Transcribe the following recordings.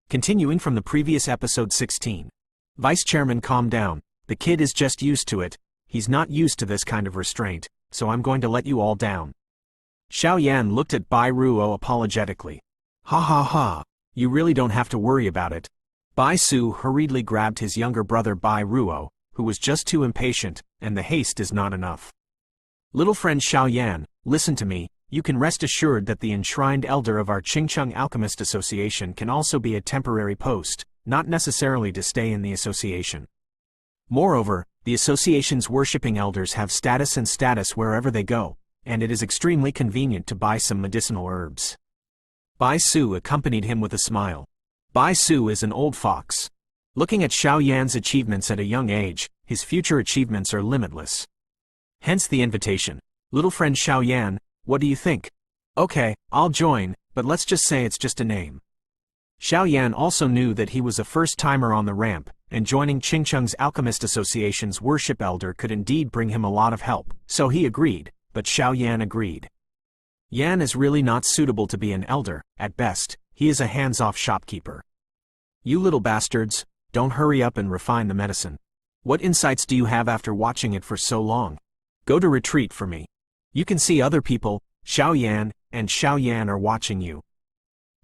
Continuing from the previous episode 16. Vice Chairman, calm down. The kid is just used to it. He's not used to this kind of restraint, so I'm going to let you all down. Xiao Yan looked at Bai Ruo apologetically. Ha ha ha. You really don't have to worry about it. Bai Su hurriedly grabbed his younger brother Bai Ruo, who was just too impatient, and the haste is not enough. Little friend Xiao Yan, listen to me. You can rest assured that the enshrined elder of our Qingcheng Alchemist Association can also be a temporary post, not necessarily to stay in the association. Moreover, the association's worshipping elders have status wherever they go, and it is extremely convenient to buy some medicinal herbs. Bai Su accompanied him with a smile. Bai Su is an old fox. Looking at Xiao Yan's achievements at a young age, his future achievements are limitless. Hence the invitation. Little friend Xiao Yan, what do you think? Okay, I'll join, but let's just say it's just a name. Xiao Yan also knew that he was a first-timer on the ramp, and joining Qingcheng's Alchemist Association's worship elder could indeed bring him a lot of help, so he agreed, but Xiao Yan agreed. Yan is really not suitable to be an elder, at best, he is a hands-off shopkeeper. You little bastards, don't hurry up and refine the medicine. What insights do you have after watching it for so long? Go to retreat for me. You can see other people, Xiao Yan and Xiao Yan are watching you.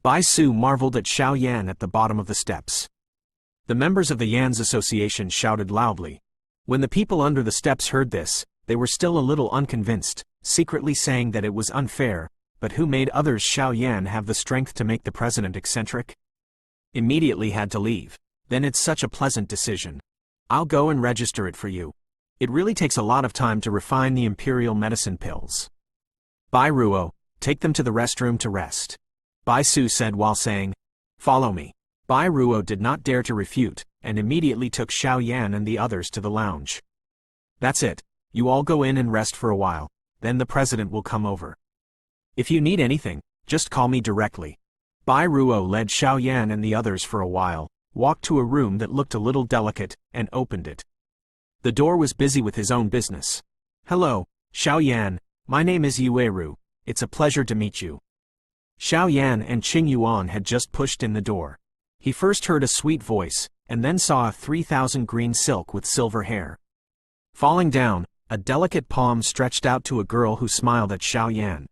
Bai Su marveled at Xiao Yan at the bottom of the steps. The members of the Yan's association shouted loudly. When the people under the steps heard this, they were still a little unconvinced, secretly saying that it was unfair, but who made others Xiao Yan have the strength to make the president eccentric? Immediately had to leave. Then it's such a pleasant decision. I'll go and register it for you. It really takes a lot of time to refine the imperial medicine pills. Bai Ruo, take them to the restroom to rest. Bai Su said while saying, follow me. Bai Ruo did not dare to refute, and immediately took Xiao Yan and the others to the lounge. That's it, you all go in and rest for a while, then the president will come over. If you need anything, just call me directly. Bai Ruo led Xiao Yan and the others for a while, walked to a room that looked a little delicate, and opened it. The door was busy with his own business. Hello, Xiao Yan, my name is Yueru, it's a pleasure to meet you. Xiao Yan and Qing Yuan had just pushed in the door. He first heard a sweet voice, and then saw a 3,000 green silk with silver hair. Falling down, a delicate palm stretched out to a girl who smiled at Xiao Yan.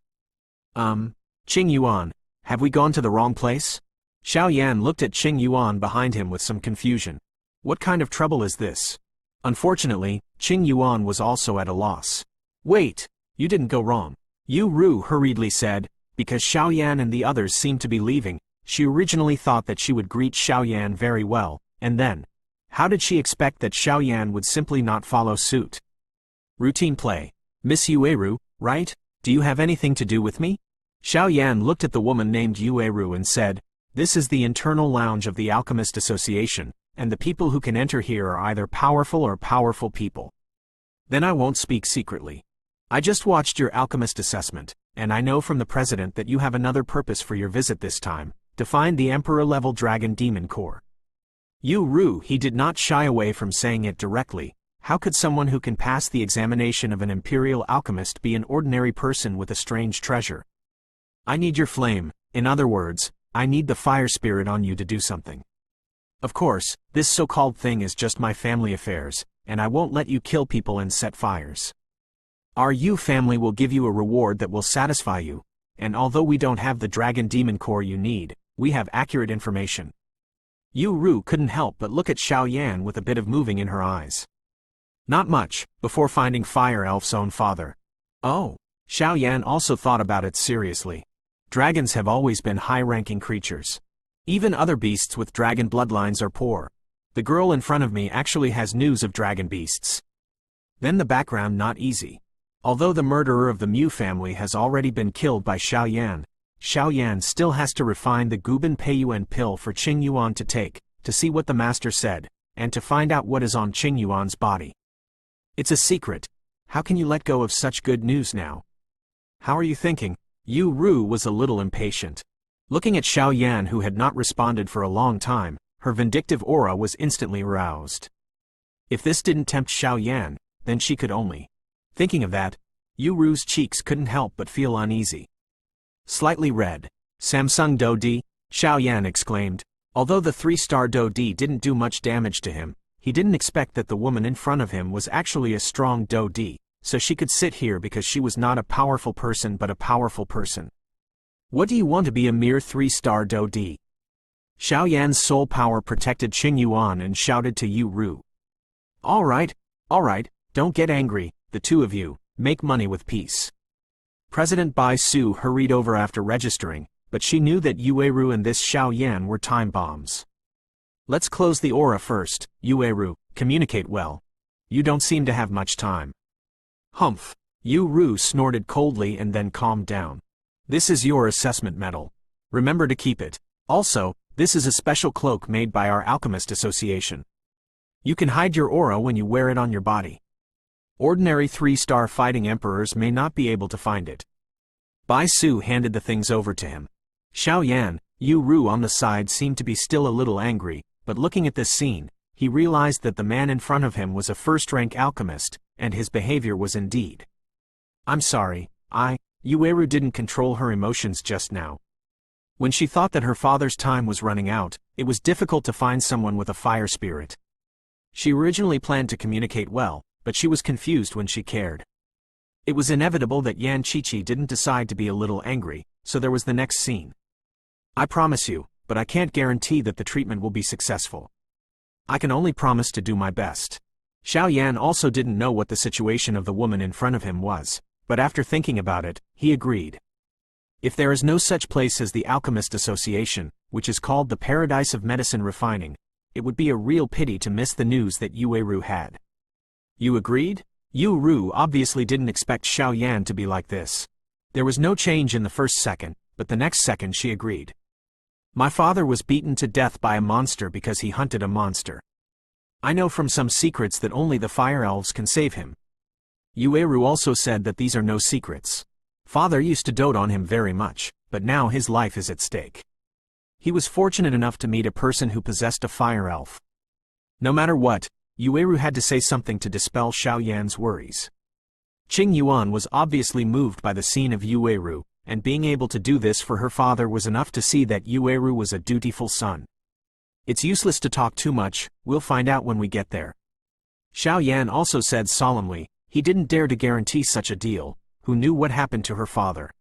Qing Yuan, have we gone to the wrong place? Xiao Yan looked at Qing Yuan behind him with some confusion. What kind of trouble is this? Unfortunately, Qing Yuan was also at a loss. Wait, you didn't go wrong. Yueru hurriedly said, because Xiao Yan and the others seemed to be leaving, she originally thought that she would greet Xiao Yan very well, and then, how did she expect that Xiao Yan would simply not follow suit? Routine play. Miss Yueru, right? Do you have anything to do with me? Xiao Yan looked at the woman named Yueru and said, this is the internal lounge of the Alchemist Association, and the people who can enter here are either powerful or powerful people. Then I won't speak secretly. I just watched your alchemist assessment, and I know from the president that you have another purpose for your visit this time, to find the Emperor-level Dragon Demon Core. Yueru, he did not shy away from saying it directly. How could someone who can pass the examination of an Imperial Alchemist be an ordinary person with a strange treasure? I need your flame, in other words, I need the fire spirit on you to do something. Of course, this so-called thing is just my family affairs, and I won't let you kill people and set fires. Our Yu family will give you a reward that will satisfy you, and although we don't have the Dragon Demon Core you need, we have accurate information. Yueru couldn't help but look at Xiao Yan with a bit of moving in her eyes. Not much, before finding Fire Elf's own father. Oh, Xiao Yan also thought about it seriously. Dragons have always been high-ranking creatures. Even other beasts with dragon bloodlines are poor. The girl in front of me actually has news of dragon beasts. Then the background not easy. Although the murderer of the Mu family has already been killed by Xiao Yan still has to refine the Guban Peiyuan pill for Qing Yuan to take, to see what the master said, and to find out what is on Qing Yuan's body. It's a secret. How can you let go of such good news now? How are you thinking? Yueru was a little impatient. Looking at Xiao Yan, who had not responded for a long time, her vindictive aura was instantly aroused. If this didn't tempt Xiao Yan, then she could only. Thinking of that, Yueru's cheeks couldn't help but feel uneasy. Slightly red. Samsung Do Di, Xiao Yan exclaimed. Although the 3-star Do-D didn't do much damage to him, he didn't expect that the woman in front of him was actually a strong Do-D, so she could sit here because she was not a powerful person but a powerful person. What do you want to be a mere 3-star Do-D? Xiao Yan's soul power protected Qing Yuan and shouted to Yueru. All right, don't get angry, the two of you, make money with peace. President Bai Su hurried over after registering, but she knew that Yueru and this Xiao Yan were time bombs. Let's close the aura first, Yueru, communicate well. You don't seem to have much time. Humph. Yueru snorted coldly and then calmed down. This is your assessment medal. Remember to keep it. Also, this is a special cloak made by our Alchemist Association. You can hide your aura when you wear it on your body. Ordinary 3-star fighting emperors may not be able to find it. Bai Su handed the things over to him. Xiao Yan, Yueru on the side seemed to be still a little angry, but looking at this scene, he realized that the man in front of him was a first-rank alchemist, and his behavior was indeed. I'm sorry, Yueru didn't control her emotions just now. When she thought that her father's time was running out, it was difficult to find someone with a fire spirit. She originally planned to communicate well, but she was confused when she cared. It was inevitable that Yan Qiqi didn't decide to be a little angry, so there was the next scene. I promise you, but I can't guarantee that the treatment will be successful. I can only promise to do my best. Xiao Yan also didn't know what the situation of the woman in front of him was, but after thinking about it, he agreed. If there is no such place as the Alchemist Association, which is called the Paradise of Medicine Refining, it would be a real pity to miss the news that Yueru had. You agreed? Yueru obviously didn't expect Xiao Yan to be like this. There was no change in the first second, but the next second she agreed. My father was beaten to death by a monster because he hunted a monster. I know from some secrets that only the fire elves can save him. Yueru also said that these are no secrets. Father used to dote on him very much, but now his life is at stake. He was fortunate enough to meet a person who possessed a fire elf. No matter what, Yueru had to say something to dispel Xiao Yan's worries. Qing Yuan was obviously moved by the scene of Yueru, and being able to do this for her father was enough to see that Yueru was a dutiful son. It's useless to talk too much, we'll find out when we get there. Xiao Yan also said solemnly, he didn't dare to guarantee such a deal, who knew what happened to her father.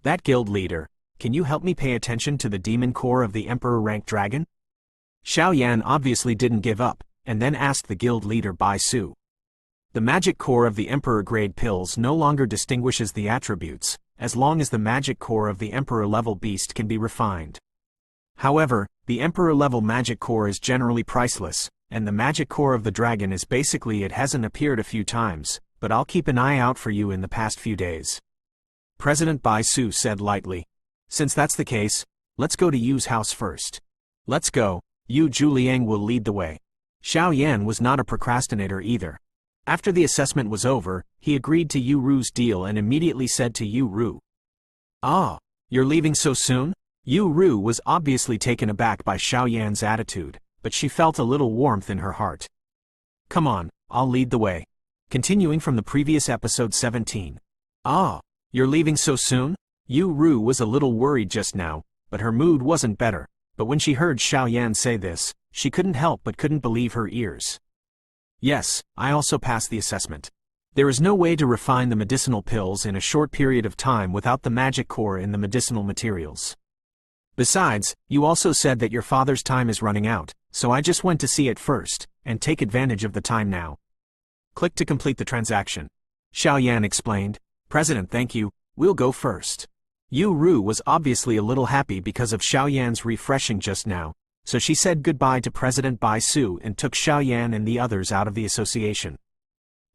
That guild leader, can you help me pay attention to the demon core of the Emperor-ranked dragon? Xiao Yan obviously didn't give up, and then asked the guild leader Bai Su. The magic core of the Emperor-grade pills no longer distinguishes the attributes, as long as the magic core of the Emperor-level beast can be refined. However, the Emperor-level magic core is generally priceless, and the magic core of the dragon is basically it hasn't appeared a few times, but I'll keep an eye out for you in the past few days. President Bai Su said lightly. Since that's the case, let's go to Yu's house first. Let's go, Yu Juliang will lead the way. Xiao Yan was not a procrastinator either. After the assessment was over, he agreed to Yueru's deal and immediately said to Yueru. Ah, you're leaving so soon? Yueru was obviously taken aback by Xiao Yan's attitude, but she felt a little warmth in her heart. Come on, I'll lead the way. Continuing from the previous episode 17. Ah, you're leaving so soon? Yueru was a little worried just now, but her mood wasn't better, but when she heard Xiao Yan say this, she couldn't help but couldn't believe her ears. Yes, I also passed the assessment. There is no way to refine the medicinal pills in a short period of time without the magic core in the medicinal materials. Besides, you also said that your father's time is running out, so I just went to see it first, and take advantage of the time now. Click to complete the transaction. Xiao Yan explained. President, thank you, we'll go first. Yueru was obviously a little happy because of Xiao Yan's refreshing just now, so she said goodbye to President Bai Su and took Xiao Yan and the others out of the association.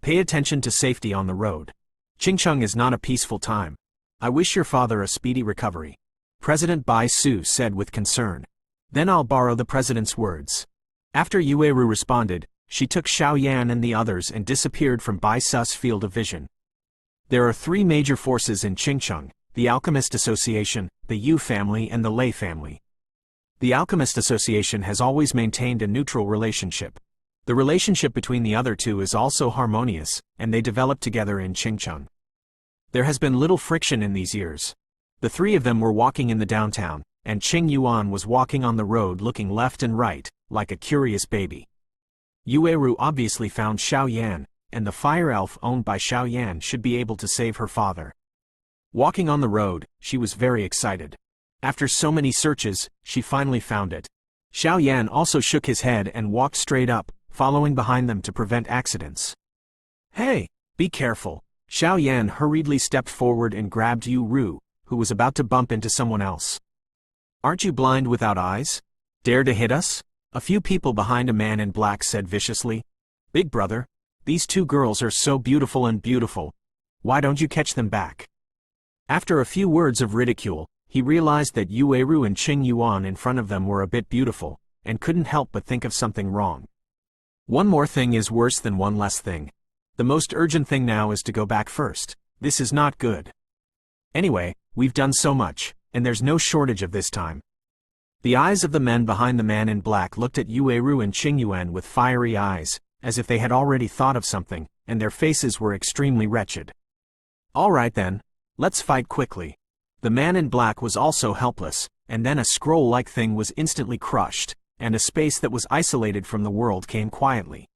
Pay attention to safety on the road. Qingcheng is not a peaceful time. I wish your father a speedy recovery. President Bai Su said with concern. Then I'll borrow the president's words. After Yueru responded, she took Xiao Yan and the others and disappeared from Bai Su's field of vision. There are three major forces in Qingcheng: the Alchemist Association, the Yu family and the Lei family. The Alchemist Association has always maintained a neutral relationship. The relationship between the other two is also harmonious, and they developed together in Qingcheng. There has been little friction in these years. The three of them were walking in the downtown, and Qing Yuan was walking on the road looking left and right, like a curious baby. Yueru obviously found Xiao Yan, and the fire elf owned by Xiao Yan should be able to save her father. Walking on the road, she was very excited. After so many searches, she finally found it. Xiao Yan also shook his head and walked straight up, following behind them to prevent accidents. "Hey, be careful." Xiao Yan hurriedly stepped forward and grabbed Yueru, who was about to bump into someone else. "Aren't you blind without eyes? Dare to hit us?" A few people behind a man in black said viciously. "Big brother, these two girls are so beautiful and beautiful. Why don't you catch them back?" After a few words of ridicule, he realized that Yueru and Qing Yuan in front of them were a bit beautiful, and couldn't help but think of something wrong. One more thing is worse than one less thing. The most urgent thing now is to go back first. This is not good. Anyway, we've done so much, and there's no shortage of this time. The eyes of the men behind the man in black looked at Yueru and Qing Yuan with fiery eyes, as if they had already thought of something, and their faces were extremely wretched. "All right then, let's fight quickly." The man in black was also helpless, and then a scroll-like thing was instantly crushed, and a space that was isolated from the world came quietly.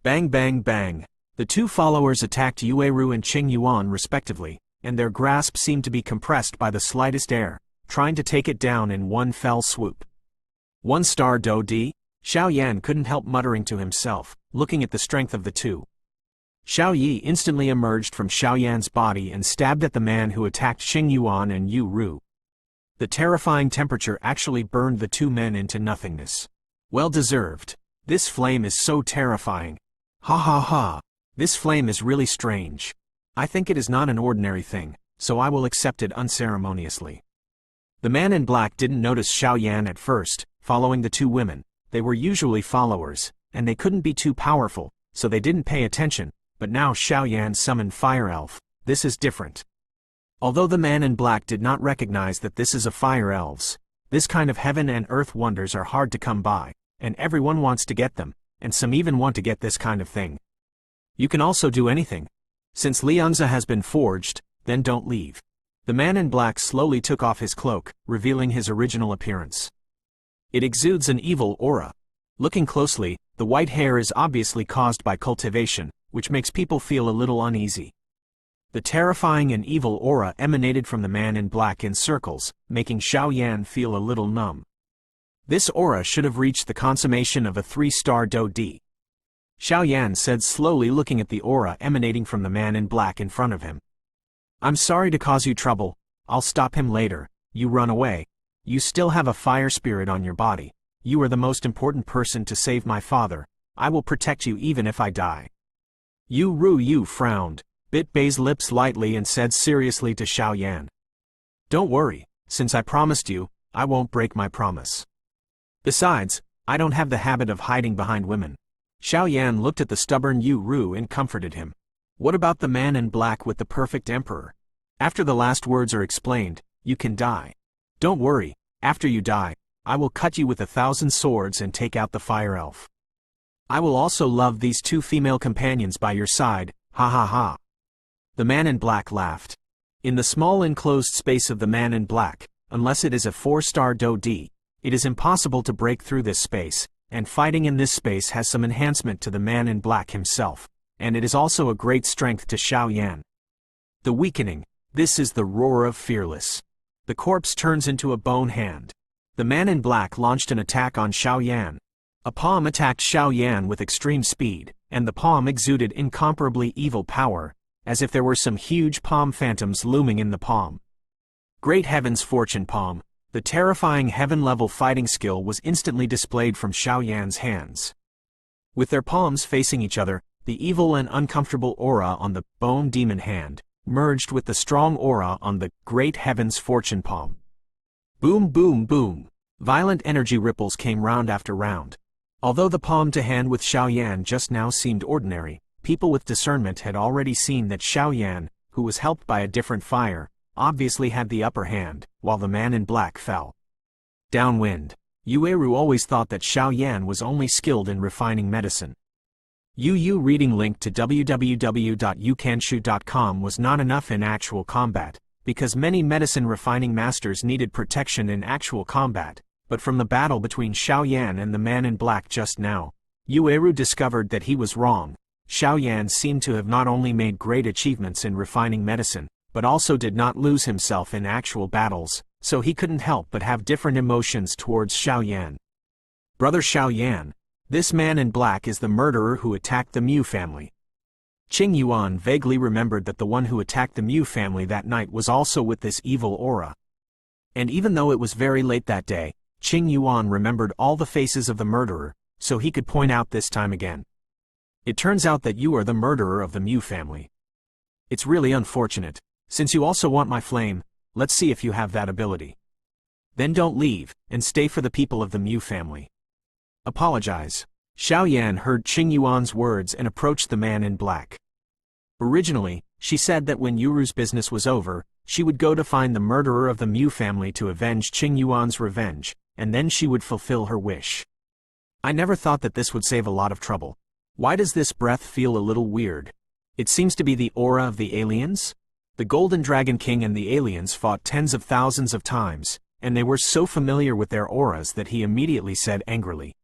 Bang bang bang. The two followers attacked Yueru and Qing Yuan respectively, and their grasp seemed to be compressed by the slightest air, trying to take it down in one fell swoop. "One star do di?" Xiao Yan couldn't help muttering to himself, looking at the strength of the two. Xiao Yi instantly emerged from Xiao Yan's body and stabbed at the man who attacked Qing Yuan and Yueru. The terrifying temperature actually burned the two men into nothingness. Well deserved. This flame is so terrifying. Ha ha ha. This flame is really strange. I think it is not an ordinary thing, so I will accept it unceremoniously. The man in black didn't notice Xiao Yan at first, following the two women. They were usually followers, and they couldn't be too powerful, so they didn't pay attention, but now Xiao Yan summoned Fire Elf. This is different. Although the man in black did not recognize that this is a Fire Elves, this kind of heaven and earth wonders are hard to come by, and everyone wants to get them, and some even want to get this kind of thing. You can also do anything. Since Liangza has been forged, then don't leave. The man in black slowly took off his cloak, revealing his original appearance. It exudes an evil aura. Looking closely, the white hair is obviously caused by cultivation, which makes people feel a little uneasy. The terrifying and evil aura emanated from the man in black in circles, making Xiao Yan feel a little numb. This aura should have reached the consummation of a 3-star do di. Xiao Yan said slowly, looking at the aura emanating from the man in black in front of him. "I'm sorry to cause you trouble. I'll stop him later. You run away. You still have a fire spirit on your body. You are the most important person to save my father. I will protect you even if I die." Yueru frowned, bit Bei's lips lightly and said seriously to Xiao Yan. "Don't worry, since I promised you, I won't break my promise. Besides, I don't have the habit of hiding behind women." Xiao Yan looked at the stubborn Yueru and comforted him. "What about the man in black with the perfect emperor? After the last words are explained, you can die. Don't worry, after you die, I will cut you with 1,000 swords and take out the fire elf. I will also love these two female companions by your side, ha ha ha." The man in black laughed. In the small enclosed space of the man in black, unless it is a 4-star do di, it is impossible to break through this space, and fighting in this space has some enhancement to the man in black himself, and it is also a great strength to Xiao Yan. The weakening, this is the roar of fearless. The corpse turns into a bone hand. The man in black launched an attack on Xiao Yan. A palm attacked Xiao Yan with extreme speed, and the palm exuded incomparably evil power, as if there were some huge palm phantoms looming in the palm. Great heavens, fortune palm. The terrifying heaven-level fighting skill was instantly displayed from Xiao Yan's hands. With their palms facing each other, the evil and uncomfortable aura on the bone demon hand merged with the strong aura on the great heavens fortune palm. Boom boom boom. Violent energy ripples came round after round. Although the palm to hand with Xiao Yan just now seemed ordinary, people with discernment had already seen that Xiao Yan, who was helped by a different fire, obviously had the upper hand, while the man in black fell. Downwind. Yueru always thought that Xiao Yan was only skilled in refining medicine. Reading link to www.yukanshu.com was not enough in actual combat. because many medicine refining masters needed protection in actual combat, but from the battle between Xiao Yan and the man in black just now, Yueru discovered that he was wrong. Xiao Yan seemed to have not only made great achievements in refining medicine, but also did not lose himself in actual battles, so he couldn't help but have different emotions towards Xiao Yan. Brother Xiao Yan, this man in black is the murderer who attacked the Mu family. Qing Yuan vaguely remembered that the one who attacked the Mu family that night was also with this evil aura. And even though it was very late that day, Qing Yuan remembered all the faces of the murderer, so he could point out this time again. It turns out that you are the murderer of the Mu family. It's really unfortunate. Since you also want my flame, let's see if you have that ability. Then don't leave, and stay for the people of the Mu family. Apologize. Xiao Yan heard Qing Yuan's words and approached the man in black. Originally, she said that when Yueru's business was over, she would go to find the murderer of the Mu family to avenge Qing Yuan's revenge, and then she would fulfill her wish. I never thought that this would save a lot of trouble. Why does this breath feel a little weird? It seems to be the aura of the aliens? The Golden Dragon King and the aliens fought tens of thousands of times, and they were so familiar with their auras that he immediately said angrily.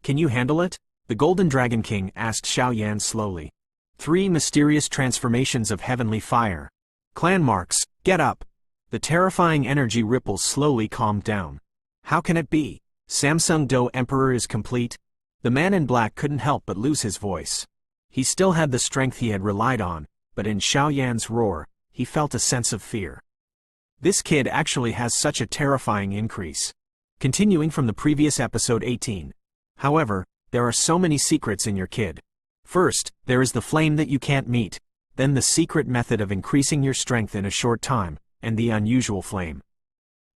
Can you handle it? The Golden Dragon King asked Xiao Yan slowly. 3 mysterious transformations of heavenly fire. Clan marks, get up. The terrifying energy ripples slowly calmed down. How can it be? Samsung Do Emperor is complete? The man in black couldn't help but lose his voice. He still had the strength he had relied on, but in Xiao Yan's roar, he felt a sense of fear. This kid actually has such a terrifying increase. Continuing from the previous episode 18. However, there are so many secrets in your kid. First, there is the flame that you can't meet, then the secret method of increasing your strength in a short time, and the unusual flame.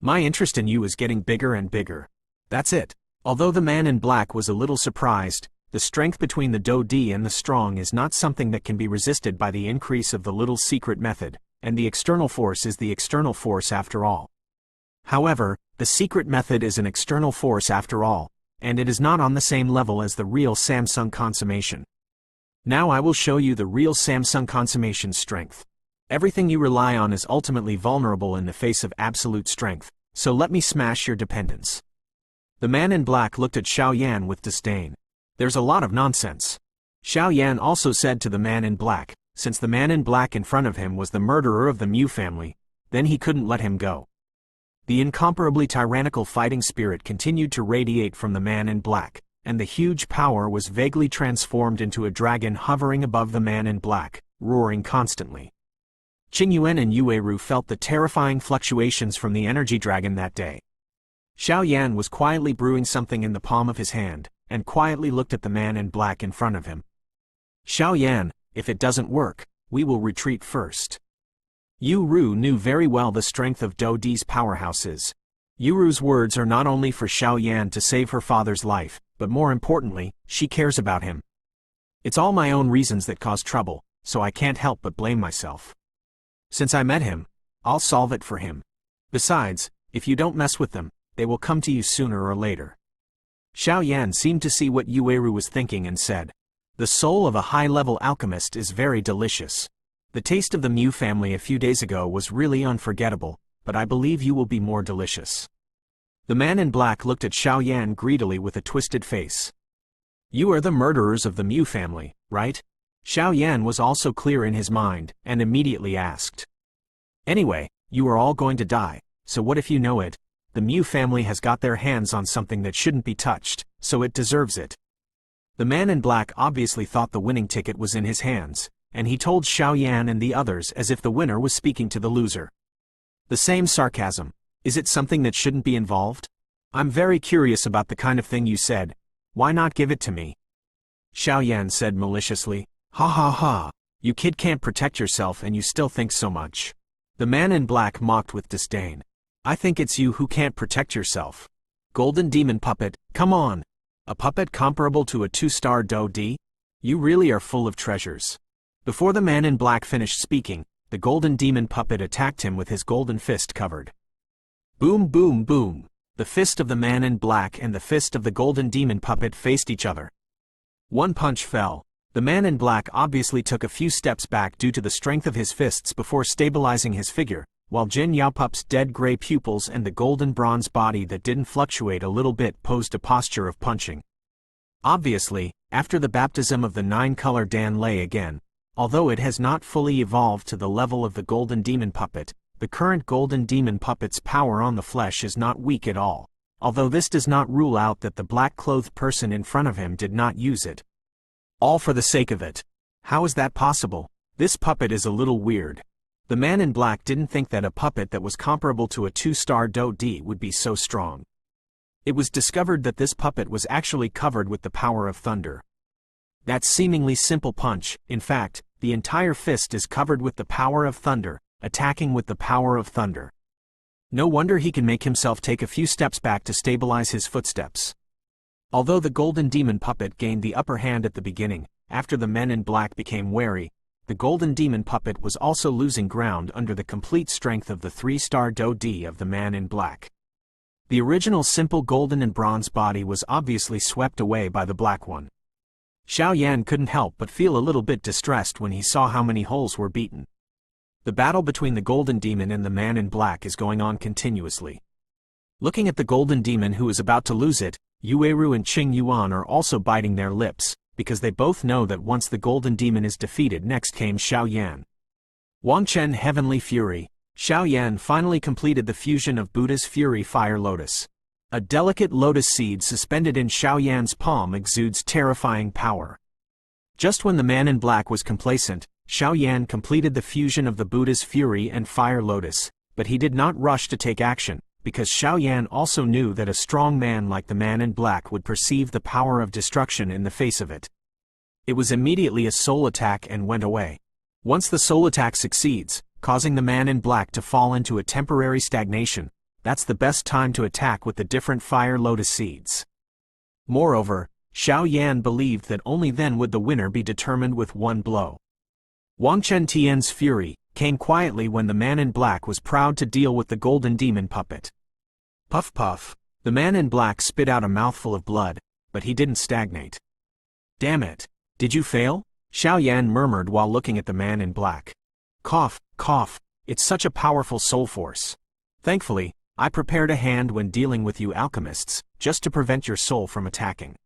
My interest in you is getting bigger and bigger. That's it. Although the man in black was a little surprised, the strength between the Do Di and the strong is not something that can be resisted by the increase of the little secret method, and the external force is the external force after all. However, the secret method is an external force after all, and it is not on the same level as the real Samsung consummation. Now I will show you the real Samsung consummation's strength. Everything you rely on is ultimately vulnerable in the face of absolute strength, so let me smash your dependence. The man in black looked at Xiao Yan with disdain. There's a lot of nonsense. Xiao Yan also said to the man in black, since the man in black in front of him was the murderer of the Mu family, then he couldn't let him go. The incomparably tyrannical fighting spirit continued to radiate from the man in black, and the huge power was vaguely transformed into a dragon hovering above the man in black, roaring constantly. Qing Yuan and Yueru felt the terrifying fluctuations from the energy dragon that day. Xiao Yan was quietly brewing something in the palm of his hand, and quietly looked at the man in black in front of him. Xiao Yan, if it doesn't work, we will retreat first. Yueru knew very well the strength of Do Di's powerhouses. Yueru's words are not only for Xiao Yan to save her father's life, but more importantly, she cares about him. It's all my own reasons that cause trouble, so I can't help but blame myself. Since I met him, I'll solve it for him. Besides, if you don't mess with them, they will come to you sooner or later. Xiao Yan seemed to see what Yueru was thinking and said, the soul of a high-level alchemist is very delicious. The taste of the Mu family a few days ago was really unforgettable, but I believe you will be more delicious. The man in black looked at Xiao Yan greedily with a twisted face. You are the murderers of the Mu family, right? Xiao Yan was also clear in his mind, and immediately asked. Anyway, you are all going to die, so what if you know it? The Mu family has got their hands on something that shouldn't be touched, so it deserves it. The man in black obviously thought the winning ticket was in his hands, and he told Xiao Yan and the others as if the winner was speaking to the loser. The same sarcasm. Is it something that shouldn't be involved? I'm very curious about the kind of thing you said. Why not give it to me? Xiao Yan said maliciously. Ha ha ha. You kid can't protect yourself and you still think so much. The man in black mocked with disdain. I think it's you who can't protect yourself. Golden demon puppet, come on. A puppet comparable to a 2-star Do Di? You really are full of treasures. Before the man in black finished speaking, the golden demon puppet attacked him with his golden fist covered. Boom boom boom. The fist of the man in black and the fist of the golden demon puppet faced each other. One punch fell. The man in black obviously took a few steps back due to the strength of his fists before stabilizing his figure, while Jin Yaopup's dead gray pupils and the golden bronze body that didn't fluctuate a little bit posed a posture of punching. Obviously, after the baptism of the nine-color Dan Lei again, although it has not fully evolved to the level of the golden demon puppet, the current golden demon puppet's power on the flesh is not weak at all, although this does not rule out that the black-clothed person in front of him did not use it. All for the sake of it. How is that possible? This puppet is a little weird. The man in black didn't think that a puppet that was comparable to a 2-star Do-D would be so strong. It was discovered that this puppet was actually covered with the power of thunder. That seemingly simple punch, in fact, the entire fist is covered with the power of thunder, attacking with the power of thunder. No wonder he can make himself take a few steps back to stabilize his footsteps. Although the golden demon puppet gained the upper hand at the beginning, after the men in black became wary, the golden demon puppet was also losing ground under the complete strength of the 3-star Do-D of the man in black. The original simple golden and bronze body was obviously swept away by the black one. Xiao Yan couldn't help but feel a little bit distressed when he saw how many holes were beaten. The battle between the golden demon and the man in black is going on continuously. Looking at the golden demon who is about to lose it, Yueru and Qing Yuan are also biting their lips, because they both know that once the golden demon is defeated, next came Xiao Yan. Wangchen Heavenly Fury. Xiao Yan finally completed the fusion of Buddha's Fury Fire Lotus. A delicate lotus seed suspended in Xiao Yan's palm exudes terrifying power. Just when the man in black was complacent, Xiao Yan completed the fusion of the Buddha's Fury and Fire Lotus, but he did not rush to take action, because Xiao Yan also knew that a strong man like the man in black would perceive the power of destruction in the face of it. It was immediately a soul attack and went away. Once the soul attack succeeds, causing the man in black to fall into a temporary stagnation, that's the best time to attack with the different fire lotus seeds. Moreover, Xiao Yan believed that only then would the winner be determined with one blow. Wangchen Tian's fury came quietly when the man in black was proud to deal with the golden demon puppet. Puff puff, the man in black spit out a mouthful of blood, but he didn't stagnate. Damn it, did you fail? Xiao Yan murmured while looking at the man in black. Cough, cough, it's such a powerful soul force. Thankfully, I prepared a hand when dealing with you alchemists, just to prevent your soul from attacking.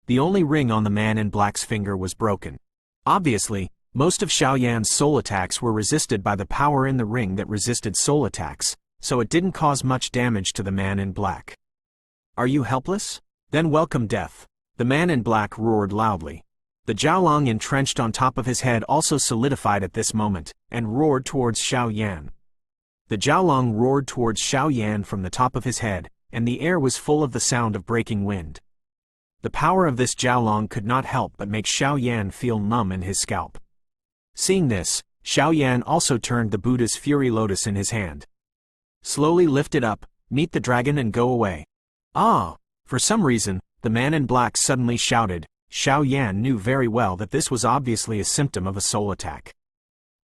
The only ring on the man in black's finger was broken. Obviously, most of Xiao Yan's soul attacks were resisted by the power in the ring that resisted soul attacks, so it didn't cause much damage to the man in black. Are you helpless? Then welcome death. The man in black roared loudly. The Jiaolong entrenched on top of his head also solidified at this moment, and roared towards Xiao Yan. The Jiaolong roared towards Xiao Yan from the top of his head, and the air was full of the sound of breaking wind. The power of this Jiaolong could not help but make Xiao Yan feel numb in his scalp. Seeing this, Xiao Yan also turned the Buddha's Fury Lotus in his hand. Slowly lift it up, meet the dragon and go away. Ah! For some reason, the man in black suddenly shouted. Xiao Yan knew very well that this was obviously a symptom of a soul attack.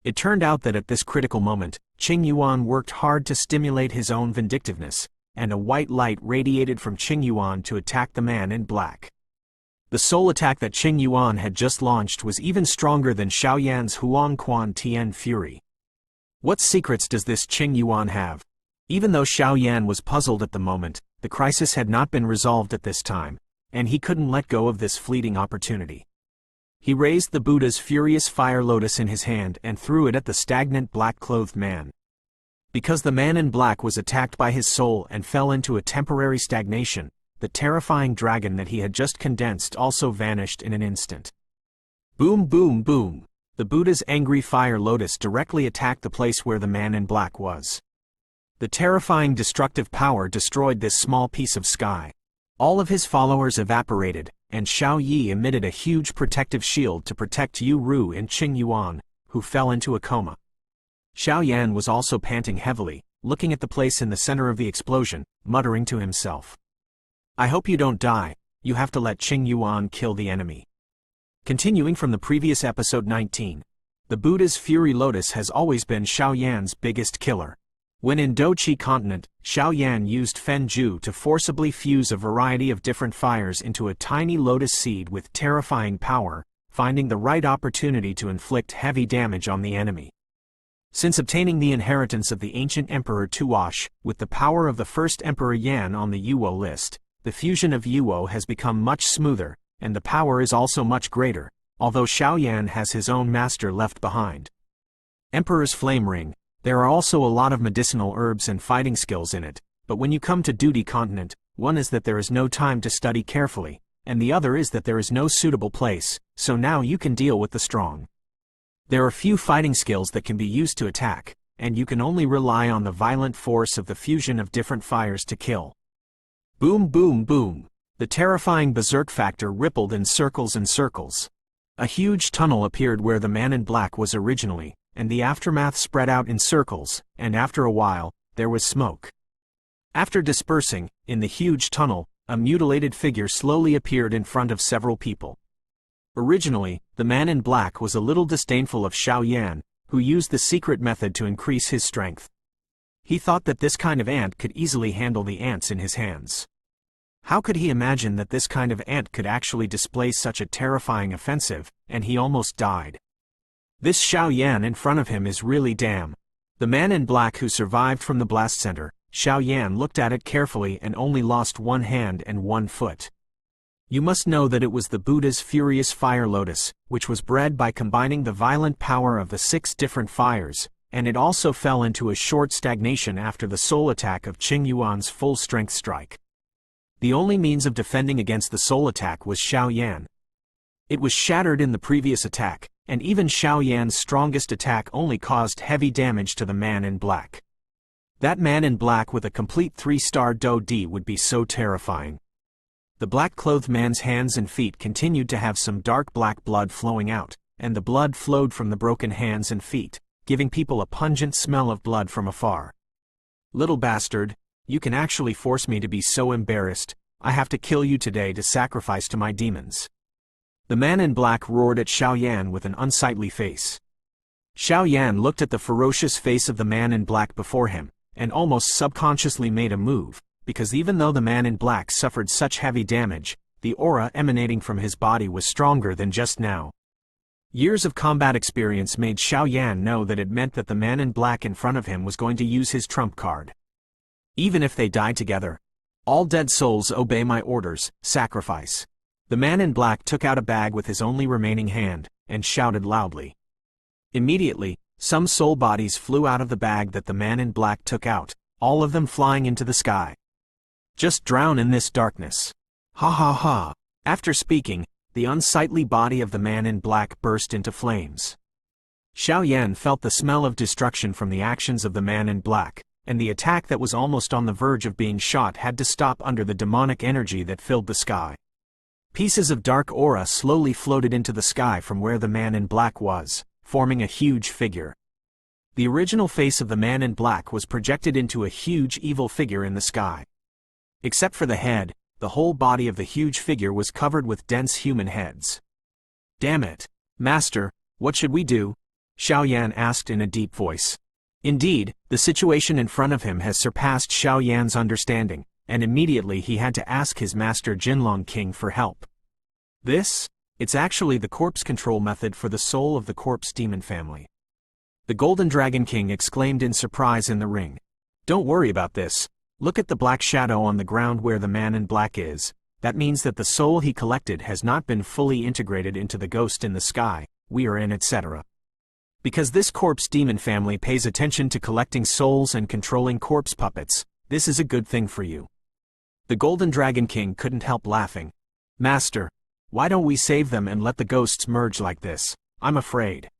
It turned out that at this critical moment, Qing Yuan worked hard to stimulate his own vindictiveness, and a white light radiated from Qing Yuan to attack the man in black. The soul attack that Qing Yuan had just launched was even stronger than Xiao Yan's Huang Quan Tian Fury. What secrets does this Qing Yuan have? Even though Xiao Yan was puzzled at the moment, the crisis had not been resolved at this time, and he couldn't let go of this fleeting opportunity. He raised the Buddha's furious fire lotus in his hand and threw it at the stagnant black-clothed man. Because the man in black was attacked by his soul and fell into a temporary stagnation, the terrifying dragon that he had just condensed also vanished in an instant. Boom boom boom! The Buddha's angry fire lotus directly attacked the place where the man in black was. The terrifying destructive power destroyed this small piece of sky. All of his followers evaporated, and Xiao Yi emitted a huge protective shield to protect Yueru and Qing Yuan, who fell into a coma. Xiao Yan was also panting heavily, looking at the place in the center of the explosion, muttering to himself. I hope you don't die, you have to let Qing Yuan kill the enemy. Continuing from the previous episode 19, the Buddha's Fury Lotus has always been Xiao Yan's biggest killer. When in Do-Chi continent, Xiao Yan used Fenju to forcibly fuse a variety of different fires into a tiny lotus seed with terrifying power, finding the right opportunity to inflict heavy damage on the enemy. Since obtaining the inheritance of the ancient Emperor Tuosh, with the power of the first Emperor Yan on the Yuo list, the fusion of Yuo has become much smoother, and the power is also much greater, although Xiao Yan has his own master left behind. Emperor's Flame Ring. There are also a lot of medicinal herbs and fighting skills in it, but when you come to Duty Continent, one is that there is no time to study carefully, and the other is that there is no suitable place, so now you can deal with the strong. There are few fighting skills that can be used to attack, and you can only rely on the violent force of the fusion of different fires to kill. Boom boom boom. The terrifying berserk factor rippled in circles and circles. A huge tunnel appeared where the man in black was originally, and the aftermath spread out in circles, and after a while, there was smoke. After dispersing, in the huge tunnel, a mutilated figure slowly appeared in front of several people. Originally, the man in black was a little disdainful of Xiao Yan, who used the secret method to increase his strength. He thought that this kind of ant could easily handle the ants in his hands. How could he imagine that this kind of ant could actually display such a terrifying offensive, and he almost died. This Xiao Yan in front of him is really damn. The man in black who survived from the blast center, Xiao Yan looked at it carefully and only lost one hand and one foot. You must know that it was the Buddha's furious fire lotus, which was bred by combining the violent power of the 6 different fires, and it also fell into a short stagnation after the soul attack of Qing Yuan's full-strength strike. The only means of defending against the soul attack was Xiao Yan. It was shattered in the previous attack, and even Xiao Yan's strongest attack only caused heavy damage to the man in black. That man in black with a complete 3-star Do D would be so terrifying. The black-clothed man's hands and feet continued to have some dark black blood flowing out, and the blood flowed from the broken hands and feet, giving people a pungent smell of blood from afar. Little bastard, you can actually force me to be so embarrassed. I have to kill you today to sacrifice to my demons. The man in black roared at Xiao Yan with an unsightly face. Xiao Yan looked at the ferocious face of the man in black before him, and almost subconsciously made a move, because even though the man in black suffered such heavy damage, the aura emanating from his body was stronger than just now. Years of combat experience made Xiao Yan know that it meant that the man in black in front of him was going to use his trump card. Even if they die together. All dead souls obey my orders, sacrifice. The man in black took out a bag with his only remaining hand, and shouted loudly. Immediately, some soul bodies flew out of the bag that the man in black took out, all of them flying into the sky. Just drown in this darkness. Ha ha ha. After speaking, the unsightly body of the man in black burst into flames. Xiao Yan felt the smell of destruction from the actions of the man in black, and the attack that was almost on the verge of being shot had to stop under the demonic energy that filled the sky. Pieces of dark aura slowly floated into the sky from where the man in black was, forming a huge figure. The original face of the man in black was projected into a huge evil figure in the sky. Except for the head, the whole body of the huge figure was covered with dense human heads. Damn it, Master, what should we do? Xiao Yan asked in a deep voice. Indeed, the situation in front of him has surpassed Xiao Yan's understanding, and immediately he had to ask his master Jinlong King for help. It's actually the corpse control method for the soul of the corpse demon family. The Golden Dragon King exclaimed in surprise in the ring. Don't worry about this. Look at the black shadow on the ground where the man in black is. That means that the soul he collected has not been fully integrated into the ghost in the sky, we are in, etc. Because this corpse demon family pays attention to collecting souls and controlling corpse puppets, this is a good thing for you. The Golden Dragon King couldn't help laughing. Master, why don't we save them and let the ghosts merge like this? I'm afraid.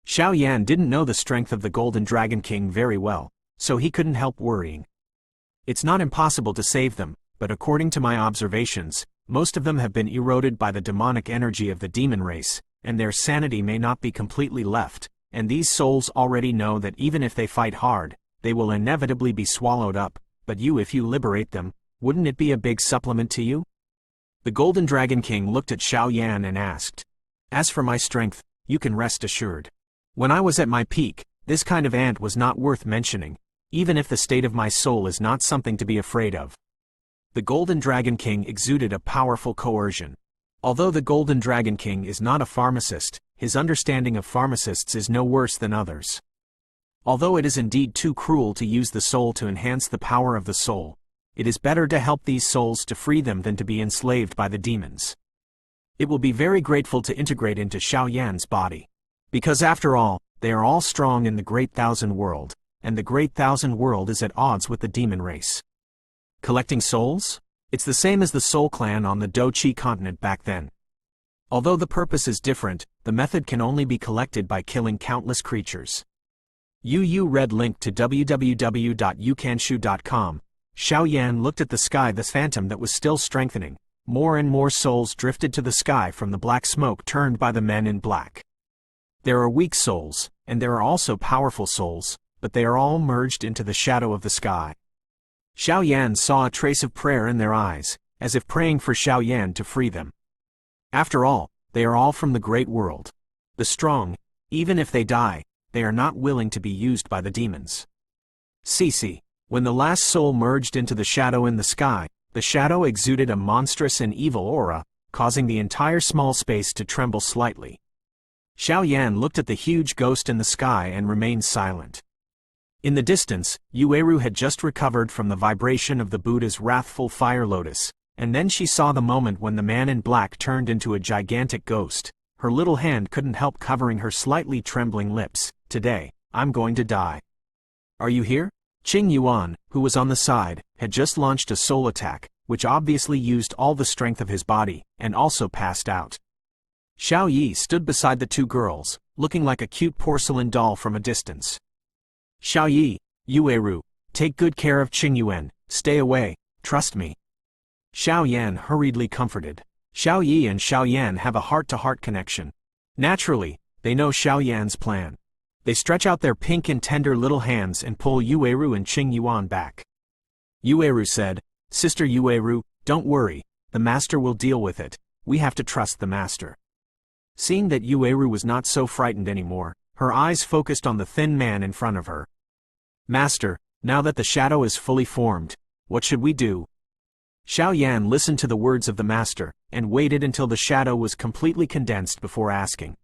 Xiao Yan didn't know the strength of the Golden Dragon King very well, so he couldn't help worrying. It's not impossible to save them, but according to my observations, most of them have been eroded by the demonic energy of the demon race, and their sanity may not be completely left, and these souls already know that even if they fight hard, they will inevitably be swallowed up, but if you liberate them, wouldn't it be a big supplement to you? The Golden Dragon King looked at Xiao Yan and asked. As for my strength, you can rest assured. When I was at my peak, this kind of ant was not worth mentioning, even if the state of my soul is not something to be afraid of. The Golden Dragon King exuded a powerful coercion. Although the Golden Dragon King is not a pharmacist, his understanding of pharmacists is no worse than others. Although it is indeed too cruel to use the soul to enhance the power of the soul, it is better to help these souls to free them than to be enslaved by the demons. It will be very grateful to integrate into Xiaoyan's body. Because after all, they are all strong in the Great Thousand World, and the Great Thousand World is at odds with the demon race. Collecting souls? It's the same as the Soul Clan on the Do-Chi continent back then. Although the purpose is different, the method can only be collected by killing countless creatures. Yu read link to www.yukanshu.com. Xiaoyan looked at the sky, the phantom that was still strengthening. More and more souls drifted to the sky from the black smoke turned by the men in black. There are weak souls, and there are also powerful souls, but they are all merged into the shadow of the sky. Xiaoyan saw a trace of prayer in their eyes, as if praying for Xiaoyan to free them. After all, they are all from the great world. The strong, even if they die, they are not willing to be used by the demons. CC. When the last soul merged into the shadow in the sky, the shadow exuded a monstrous and evil aura, causing the entire small space to tremble slightly. Xiaoyan looked at the huge ghost in the sky and remained silent. In the distance, Yueru had just recovered from the vibration of the Buddha's wrathful fire lotus, and then she saw the moment when the man in black turned into a gigantic ghost. Her little hand couldn't help covering her slightly trembling lips. Today, I'm going to die. Are you here? Qing Yuan, who was on the side, had just launched a soul attack, which obviously used all the strength of his body, and also passed out. Xiao Yi stood beside the two girls, looking like a cute porcelain doll from a distance. Xiao Yi, Yueru, take good care of Qing Yuan, stay away, trust me. Xiao Yan hurriedly comforted. Xiao Yi and Xiao Yan have a heart-to-heart connection. Naturally, they know Xiao Yan's plan. They stretch out their pink and tender little hands and pull Yueru and Qing Yuan back. Yueru said, Sister Yueru, don't worry, the master will deal with it, we have to trust the master. Seeing that Yueru was not so frightened anymore, her eyes focused on the thin man in front of her. Master, now that the shadow is fully formed, what should we do? Xiao Yan listened to the words of the master, and waited until the shadow was completely condensed before asking.